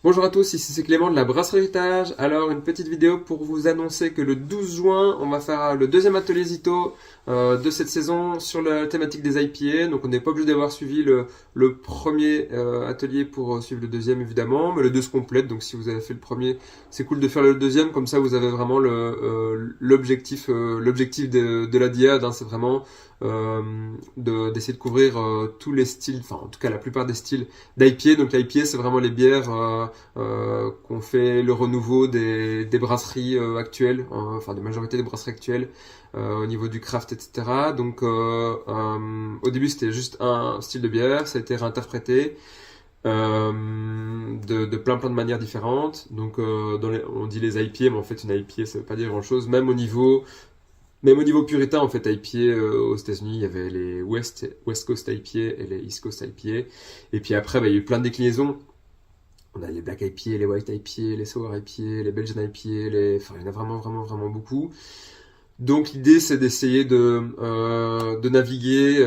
Bonjour à tous, ici c'est Clément de la Brasserie Héritage. Alors une petite vidéo pour vous annoncer que le 12 juin, on va faire le deuxième atelier Zito de cette saison sur la thématique des IPA. Donc on n'est pas obligé d'avoir suivi le premier atelier pour suivre le deuxième évidemment, mais le deux se complète. Donc si vous avez fait le premier, c'est cool de faire le deuxième, comme ça vous avez vraiment l'objectif de la diade, hein. C'est vraiment d'essayer de couvrir tous les styles, enfin en tout cas la plupart des styles d'IPA. Donc l'IPA c'est vraiment les bières qu'on fait le renouveau des brasseries actuelles, enfin de majorité des brasseries actuelles au niveau du craft, etc. Donc au début c'était juste un style de bière, ça a été réinterprété de plein de manières différentes. Donc on dit les IPA, mais en fait une IPA ça veut pas dire grand chose. Même au niveau puritain, en fait, IPA aux États-Unis, il y avait les West Coast IPA et les East Coast IPA. Et puis après, bah, il y a eu plein de déclinaisons. On a les Black IPA, les White IPA, les Sour IPA, les Belgian IPA, enfin, il y en a vraiment beaucoup. Donc l'idée c'est d'essayer de naviguer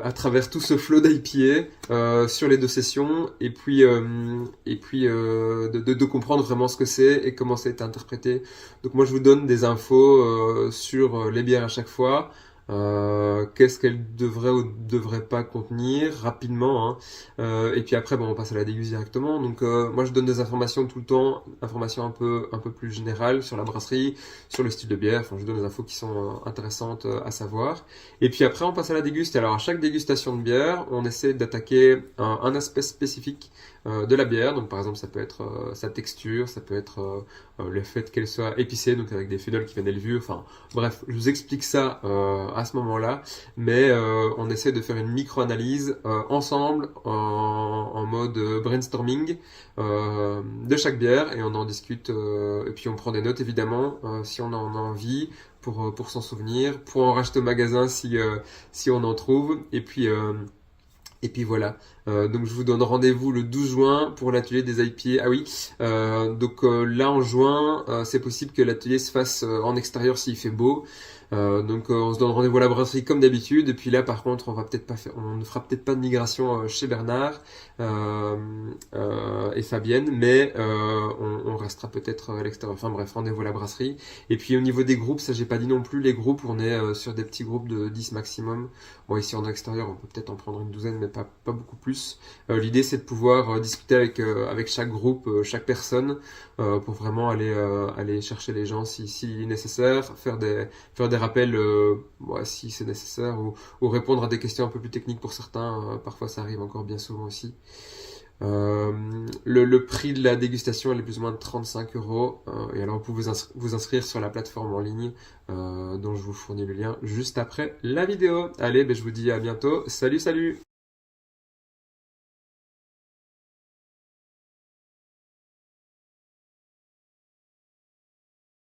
à travers tout ce flot d'IPA sur les deux sessions et puis de comprendre vraiment ce que c'est et comment ça a été interprété. Donc moi je vous donne des infos sur les bières à chaque fois. Qu'est-ce qu'elles devraient ou devraient pas contenir rapidement, hein. Et puis après bon, on passe à la dégustation directement. Donc moi je donne des informations tout le temps, informations un peu plus générales sur la brasserie, sur le style de bière. Enfin je donne des infos qui sont intéressantes à savoir. Et puis après on passe à la dégustation. Alors à chaque dégustation de bière, on essaie d'attaquer un aspect spécifique de la bière. Donc par exemple ça peut être sa texture, ça peut être le fait qu'elle soit épicée, donc avec des phénols qui viennent des levures. Enfin bref, je vous explique ça à ce moment-là, mais on essaie de faire une micro-analyse ensemble en mode brainstorming de chaque bière et on en discute et puis on prend des notes évidemment si on en a envie pour s'en souvenir, pour en racheter au magasin si on en trouve et puis voilà. Donc je vous donne rendez-vous le 12 juin pour l'atelier des IPA. Ah oui, donc là en juin, c'est possible que l'atelier se fasse en extérieur s'il fait beau. Donc on se donne rendez-vous à la brasserie comme d'habitude. Et puis là par contre, on ne fera peut-être pas de migration chez Bernard et Fabienne, mais on restera peut-être à l'extérieur. Enfin bref, rendez-vous à la brasserie. Et puis au niveau des groupes, ça j'ai pas dit non plus. Les groupes, on est sur des petits groupes de 10 maximum. Bon ici en extérieur, on peut peut-être en prendre une douzaine, mais pas beaucoup plus. L'idée c'est de pouvoir discuter avec chaque groupe, chaque personne, pour vraiment aller chercher les gens si nécessaire, faire des rappels ouais, si c'est nécessaire, ou répondre à des questions un peu plus techniques pour certains. Parfois ça arrive encore bien souvent aussi. Le prix de la dégustation elle est plus ou moins de 35 €. Et alors vous pouvez vous inscrire sur la plateforme en ligne dont je vous fournis le lien juste après la vidéo. Allez, ben, je vous dis à bientôt. Salut, salut!